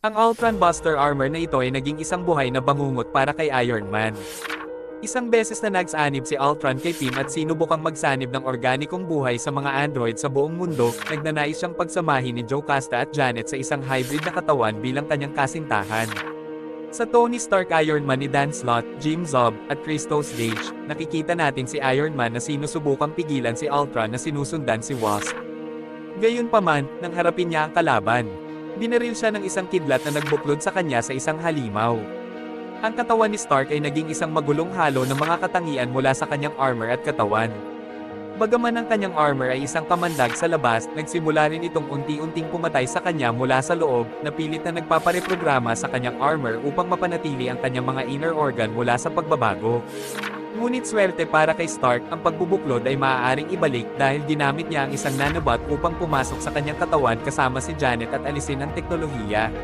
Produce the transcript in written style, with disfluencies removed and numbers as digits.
Ang Ultron Buster Armor na ito ay naging isang buhay na bangungot para kay Iron Man. Isang beses na nagsanib si Ultron kay Pym at sinubukang magsanib ng organikong buhay sa mga android sa buong mundo, nagnanais siyang pagsamahin ni Jocasta at Janet sa isang hybrid na katawan bilang kanyang kasintahan. Sa Tony Stark Iron Man ni Dan Slott, Jim Zub, at Christos Gage, nakikita natin si Iron Man na sinusubukang pigilan si Ultron na sinusundan si Wasp. Gayunpaman, nang harapin niya ang kalaban, binaril siya ng isang kidlat na nagbuklod sa kanya sa isang halimaw. Ang katawan ni Stark ay naging isang magulong halo ng mga katangian mula sa kanyang armor at katawan. Bagaman ang kanyang armor ay isang kamandag sa labas, nagsimula rin itong unti-unting pumatay sa kanya mula sa loob, na pilit na nagpapareprograma sa kanyang armor upang mapanatili ang kanyang mga inner organ mula sa pagbabago. Ngunit swerte para kay Stark, ang pagbubuklod ay maaaring ibalik dahil ginamit niya ang isang nanobot upang pumasok sa kanyang katawan kasama si Janet at alisin ang teknolohiya.